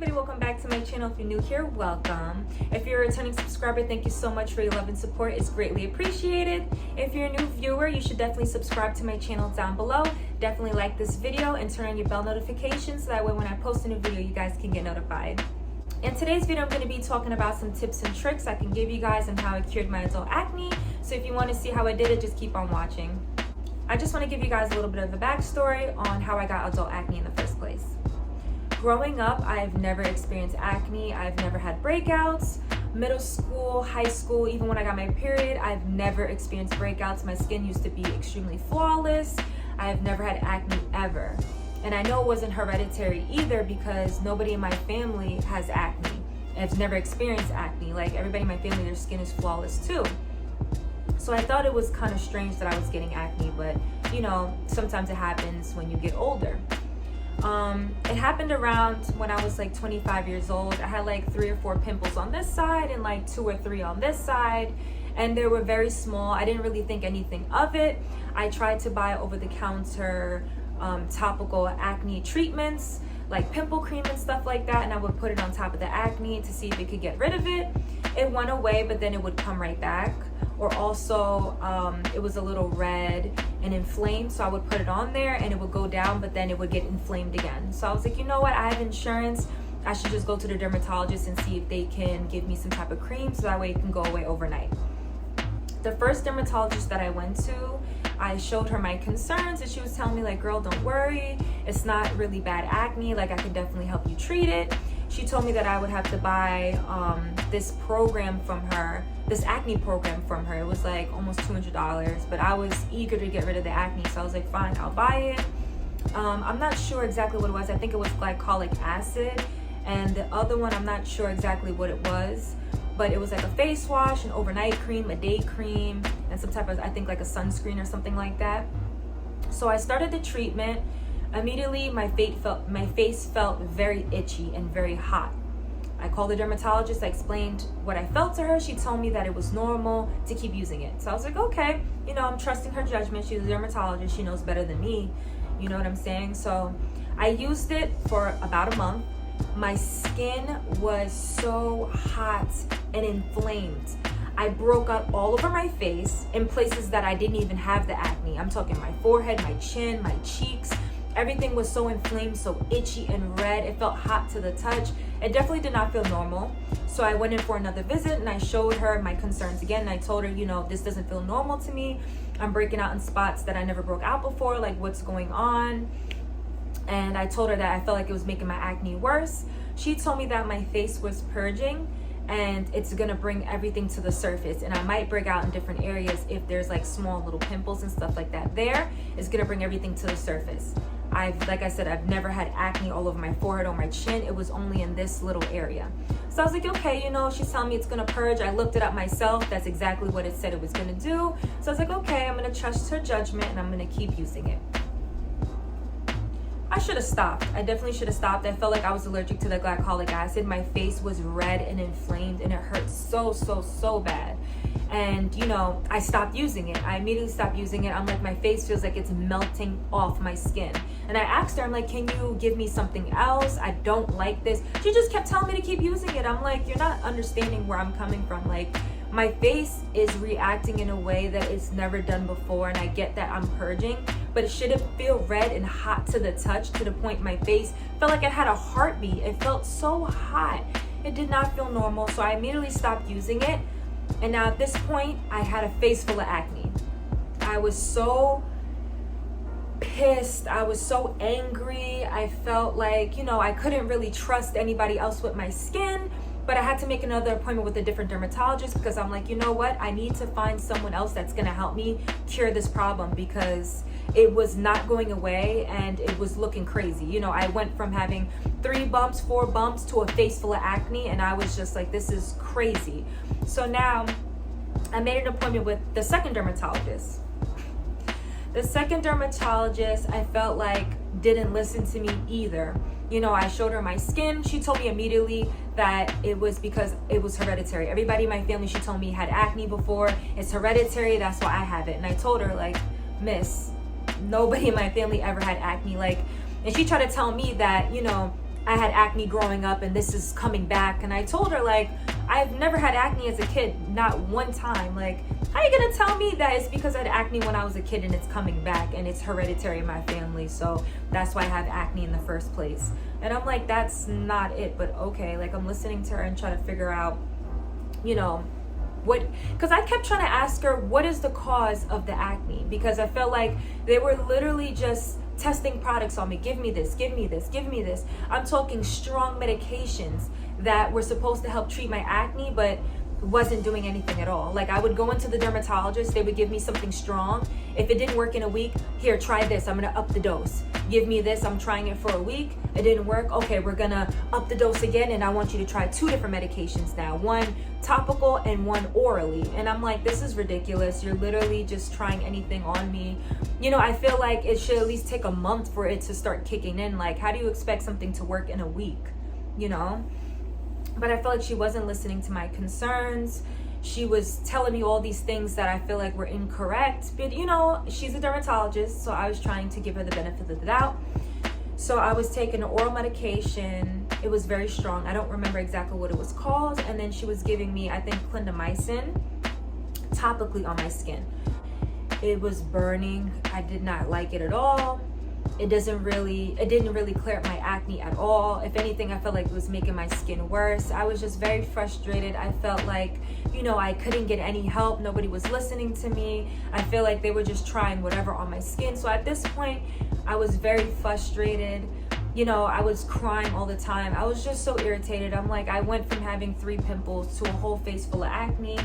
everybody, welcome back to my channel. If you're new here, welcome. If you're a returning subscriber, thank you so much for your love and support. It's greatly appreciated. If you're a new viewer, you should definitely subscribe to my channel down below. Definitely like this video and turn on your bell notifications so that way when I post a new video, you guys can get notified. In today's video, I'm going to be talking about some tips and tricks I can give you guys on how I cured my adult acne. So if you want to see how I did it, just keep on watching. I just want to give you guys a little bit of a backstory on how I got adult acne in the first place. Growing up, I've never experienced acne. I've never had breakouts. Middle school, high school, even when I got my period, I've never experienced breakouts. My skin used to be extremely flawless. I've never had acne ever. And I know it wasn't hereditary either because nobody in my family has acne. I've never experienced acne. Like everybody in my family, their skin is flawless too. So I thought it was kind of strange that I was getting acne, but you know, sometimes it happens when you get older. It happened around when I was like 25 years old. I had like 3 or 4 pimples on this side and like 2 or 3 on this side, and they were very small. I didn't really think anything of it. I tried to buy over-the-counter topical acne treatments like pimple cream and stuff like that, and I would put it on top of the acne to see if it could get rid of it. It went away, but then it would come right back. Or also it was a little red and inflamed, so I would put it on there and it would go down, but then it would get inflamed again. So I was like, you know what, I have insurance, I should just go to the dermatologist and see if they can give me some type of cream so that way it can go away overnight. The first dermatologist that I went to, I showed her my concerns and she was telling me like, girl, don't worry, it's not really bad acne, like I can definitely help you treat it. She told me that I would have to buy this program from her, this acne program from her. It was like almost $200, but I was eager to get rid of the acne, so I was like, fine, I'll buy it. I'm not sure exactly what it was. I think it was glycolic acid, and the other one, I'm not sure exactly what it was, but it was like a face wash, an overnight cream, a day cream, and some type of, I think like a sunscreen or something like that. So I started the treatment. Immediately, my face felt very itchy and very hot. I called the dermatologist, I explained what I felt to her. She told me that it was normal to keep using it. So I was like, okay, you know, I'm trusting her judgment. She's a dermatologist, she knows better than me. You know what I'm saying? So I used it for about a month. My skin was so hot and inflamed. I broke out all over my face in places that I didn't even have the acne. I'm talking my forehead, my chin, my cheeks. Everything was so inflamed, so itchy and red. It felt hot to the touch. It definitely did not feel normal. So I went in for another visit and I showed her my concerns again. And I told her, you know, this doesn't feel normal to me. I'm breaking out in spots that I never broke out before. Like, what's going on? And I told her that I felt like it was making my acne worse. She told me that my face was purging and it's gonna bring everything to the surface, and I might break out in different areas if there's like small little pimples and stuff like that. It's gonna bring everything to the surface. Like I said, I've never had acne all over my forehead or my chin. It was only in this little area. So I was like, okay, you know, she's telling me it's gonna purge. I looked it up myself. That's exactly what it said it was gonna do. So I was like, okay, I'm gonna trust her judgment and I'm gonna keep using it. I should have stopped. I definitely should have stopped. I felt like I was allergic to the glycolic acid. My face was red and inflamed and it hurt so bad. And you know, I stopped using it. I immediately stopped using it. I'm like, my face feels like it's melting off my skin. And I asked her, I'm like, can you give me something else? I don't like this. She just kept telling me to keep using it. I'm like, you're not understanding where I'm coming from. Like, my face is reacting in a way that it's never done before, and I get that I'm purging, but it shouldn't feel red and hot to the touch to the point my face felt like it had a heartbeat. It felt so hot. It did not feel normal, so I immediately stopped using it. And now at this point, I had a face full of acne. I was so pissed. I was so angry. I felt like, you know, I couldn't really trust anybody else with my skin. But I had to make another appointment with a different dermatologist because I'm like, you know what? I need to find someone else that's gonna help me cure this problem because it was not going away and it was looking crazy. You know, I went from having 3 bumps, 4 bumps to a face full of acne, and I was just like, this is crazy. So now I made an appointment with the second dermatologist. The second dermatologist, I felt like didn't listen to me either. You know, I showed her my skin. She told me immediately that it was because it was hereditary. Everybody in my family, she told me, had acne before. It's hereditary, that's why I have it. And I told her, like, miss, nobody in my family ever had acne. Like, and she tried to tell me that, you know, I had acne growing up and this is coming back. And I told her, like, I've never had acne as a kid, not one time. Like, how are you gonna tell me that it's because I had acne when I was a kid and it's coming back and it's hereditary in my family, so that's why I have acne in the first place? And I'm like, that's not it, but okay. Like, I'm listening to her and trying to figure out, you know, what, because I kept trying to ask her, what is the cause of the acne? Because I felt like they were literally just testing products on me. Give me this, give me this, give me this. I'm talking strong medications that were supposed to help treat my acne, but wasn't doing anything at all. Like, I would go into the dermatologist, they would give me something strong. If it didn't work in a week, here, try this, I'm gonna up the dose. Give me this, I'm trying it for a week, it didn't work, okay, we're gonna up the dose again, and I want you to try 2 different medications now, one topical and one orally. And I'm like, this is ridiculous. You're literally just trying anything on me. You know, I feel like it should at least take a month for it to start kicking in. Like, how do you expect something to work in a week, you know? But I felt like she wasn't listening to my concerns. She was telling me all these things that I feel like were incorrect. But, you know, she's a dermatologist, so I was trying to give her the benefit of the doubt. So I was taking an oral medication. It was very strong. I don't remember exactly what it was called. And then she was giving me, I think, clindamycin topically on my skin. It was burning. I did not like it at all. It didn't really clear up my acne at all. If anything, I felt like it was making my skin worse. I was just very frustrated. I felt like, you know, I couldn't get any help. Nobody was listening to me. I feel like they were just trying whatever on my skin. So at this point, I was very frustrated. You know, I was crying all the time. I was just so irritated. I'm like, I went from having 3 pimples to a whole face full of acne.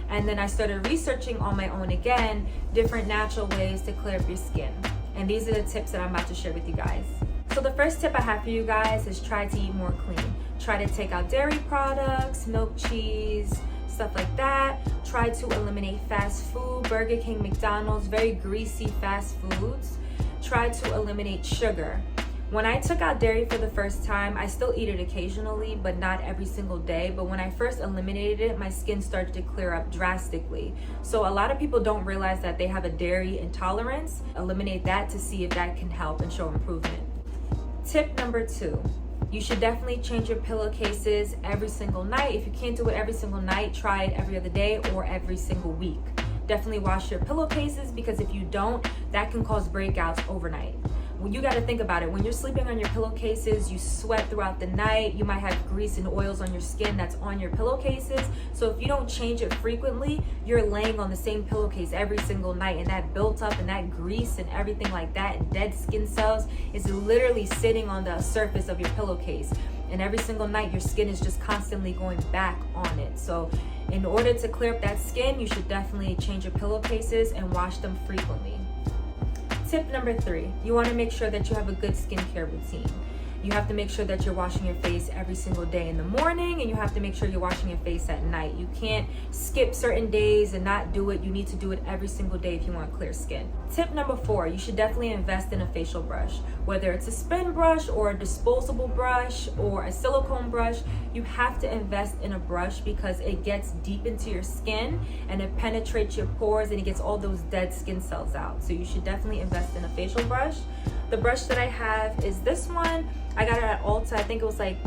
And then I started researching on my own again, different natural ways to clear up your skin. And these are the tips that I'm about to share with you guys. So the first tip I have for you guys is try to eat more clean. Try to take out dairy products, milk, cheese, stuff like that. Try to eliminate fast food, Burger King, McDonald's, very greasy fast foods. Try to eliminate sugar. When I took out dairy for the first time, I still eat it occasionally, but not every single day. But when I first eliminated it, my skin started to clear up drastically. So a lot of people don't realize that they have a dairy intolerance. Eliminate that to see if that can help and show improvement. Tip number 2, you should definitely change your pillowcases every single night. If you can't do it every single night, try it every other day or every single week. Definitely wash your pillowcases, because if you don't, that can cause breakouts overnight. Well, you got to think about it. When you're sleeping on your pillowcases, you sweat throughout the night. You might have grease and oils on your skin that's on your pillowcases. So if you don't change it frequently, you're laying on the same pillowcase every single night, and that built up and that grease and everything like that and dead skin cells is literally sitting on the surface of your pillowcase. And every single night, your skin is just constantly going back on it. So in order to clear up that skin, you should definitely change your pillowcases and wash them frequently. Tip number 3, you want to make sure that you have a good skincare routine. You have to make sure that you're washing your face every single day in the morning, and you have to make sure you're washing your face at night. You can't skip certain days and not do it. You need to do it every single day if you want clear skin. Tip number 4, you should definitely invest in a facial brush. Whether it's a spin brush or a disposable brush or a silicone brush, you have to invest in a brush because it gets deep into your skin and it penetrates your pores and it gets all those dead skin cells out. So you should definitely invest in a facial brush. The brush that I have is this one. I got it at Ulta. I think it was like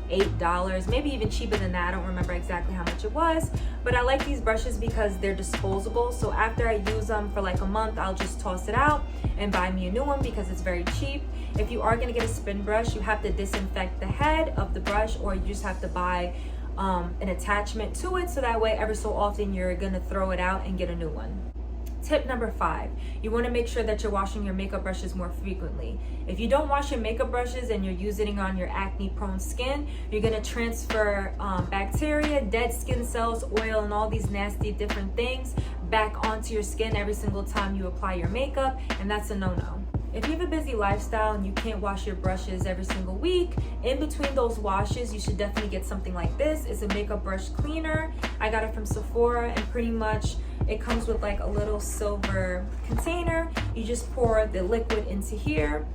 $8, maybe even cheaper than that. I don't remember exactly how much it was, but I like these brushes because they're disposable. So after I use them for like a month, I'll just toss it out and buy me a new one because it's very cheap. If you are gonna get a spin brush, you have to disinfect the head of the brush, or you just have to buy an attachment to it, so that way every so often you're gonna throw it out and get a new one. Tip number 5, you want to make sure that you're washing your makeup brushes more frequently. If you don't wash your makeup brushes and you're using it on your acne prone skin, you're going to transfer bacteria, dead skin cells, oil, and all these nasty different things back onto your skin every single time you apply your makeup, and that's a no-no. If you have a busy lifestyle and you can't wash your brushes every single week, in between those washes, you should definitely get something like this. It's a makeup brush cleaner. I got it from Sephora, and pretty much it comes with like a little silver container. You just pour the liquid into here,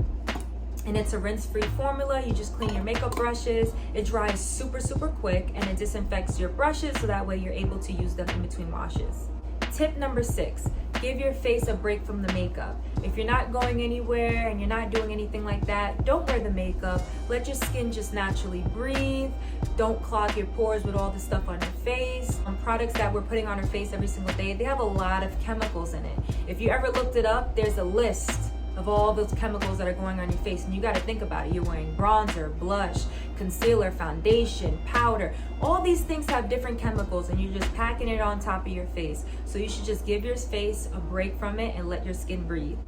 and it's a rinse-free formula. You just clean your makeup brushes. It dries super, super quick, and it disinfects your brushes so that way you're able to use them in between washes. Tip number 6, give your face a break from the makeup. If you're not going anywhere and you're not doing anything like that, don't wear the makeup. Let your skin just naturally breathe. Don't clog your pores with all the stuff on your face. Products that we're putting on our face every single day, they have a lot of chemicals in it. If you ever looked it up, there's a list of all those chemicals that are going on your face, and you got to think about it. You're wearing bronzer, blush, concealer, foundation, powder. All these things have different chemicals, and you're just packing it on top of your face. So you should just give your face a break from it and let your skin breathe.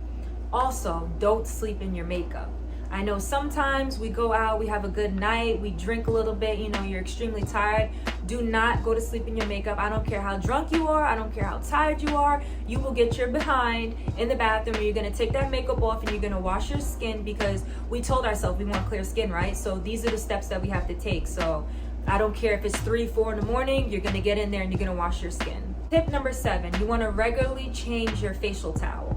Also, don't sleep in your makeup. I know sometimes we go out, we have a good night, we drink a little bit, you're extremely tired. Do not go to sleep in your makeup. I don't care how drunk you are, I don't care how tired you are. You will get your behind in the bathroom, and you're gonna take that makeup off and you're gonna wash your skin, because we told ourselves we want clear skin, right? So these are the steps that we have to take. So I don't care if it's 3, 4 in the morning, you're gonna get in there and you're gonna wash your skin. Tip number 7, you wanna regularly change your facial towel.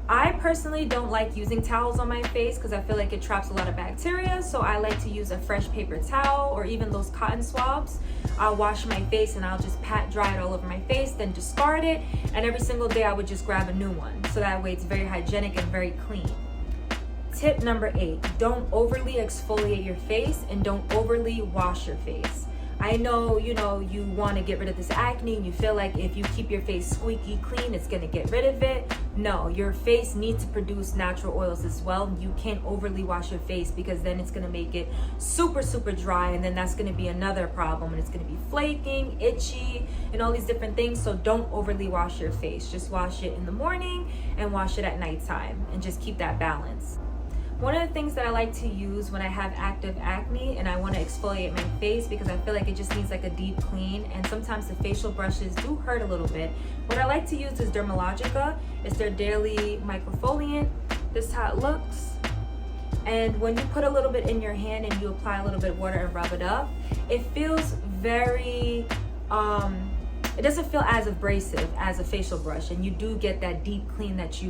I personally don't like using towels on my face because I feel like it traps a lot of bacteria, so I like to use a fresh paper towel or even those cotton swabs. I'll wash my face and I'll just pat dry it all over my face, then discard it, and every single day I would just grab a new one, so that way it's very hygienic and very clean. Tip number 8, don't overly exfoliate your face and don't overly wash your face. I know, you want to get rid of this acne and you feel like if you keep your face squeaky clean, it's going to get rid of it. No, your face needs to produce natural oils as well. You can't overly wash your face, because then it's going to make it super, super dry, and then that's going to be another problem, and it's going to be flaking, itchy, and all these different things. So don't overly wash your face. Just wash it in the morning and wash it at nighttime, and just keep that balance. One of the things that I like to use when I have active acne and I want to exfoliate my face, because I feel like it just needs like a deep clean, and sometimes the facial brushes do hurt a little bit. What I like to use is Dermalogica. It's their daily microfoliant. This is how it looks. And when you put a little bit in your hand and you apply a little bit of water and rub it up, it feels very, it doesn't feel as abrasive as a facial brush, and you do get that deep clean that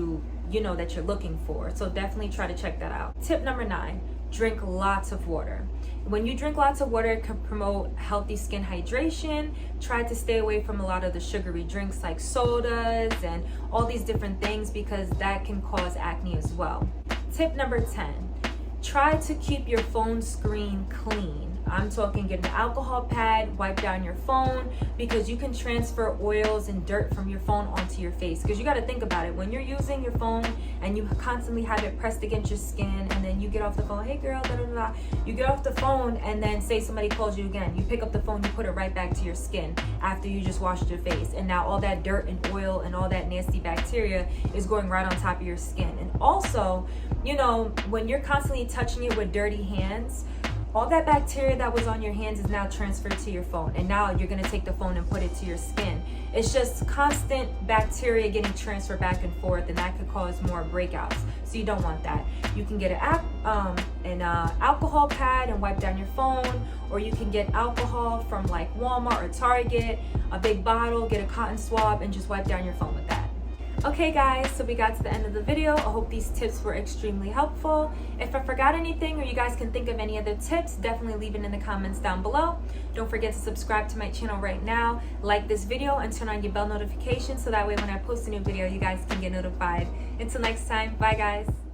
that you're looking for. So definitely try to check that out. Tip number 9, drink lots of water. When you drink lots of water, it can promote healthy skin hydration. Try to stay away from a lot of the sugary drinks like sodas and all these different things, because that can cause acne as well. Tip number 10, try to keep your phone screen clean. I'm talking get an alcohol pad, wipe down your phone, because you can transfer oils and dirt from your phone onto your face. Because you got to think about it, when you're using your phone and you constantly have it pressed against your skin, and then you get off the phone, hey girl, da da da, you get off the phone, and then say somebody calls you again, you pick up the phone, you put it right back to your skin after you just washed your face, and now all that dirt and oil and all that nasty bacteria is going right on top of your skin. And also, when you're constantly touching it with dirty hands, all that bacteria that was on your hands is now transferred to your phone, and now you're going to take the phone and put it to your skin. It's just constant bacteria getting transferred back and forth, and that could cause more breakouts. So you don't want that. You can get an alcohol pad and wipe down your phone, or you can get alcohol from like Walmart or Target, a big bottle, get a cotton swab, and just wipe down your phone with that. Okay guys, so we got to the end of the video. I hope these tips were extremely helpful. If I forgot anything, or you guys can think of any other tips, definitely leave it in the comments down below. Don't forget to subscribe to my channel right now, like this video, and turn on your bell notifications so that way when I post a new video, you guys can get notified. Until next time, bye guys.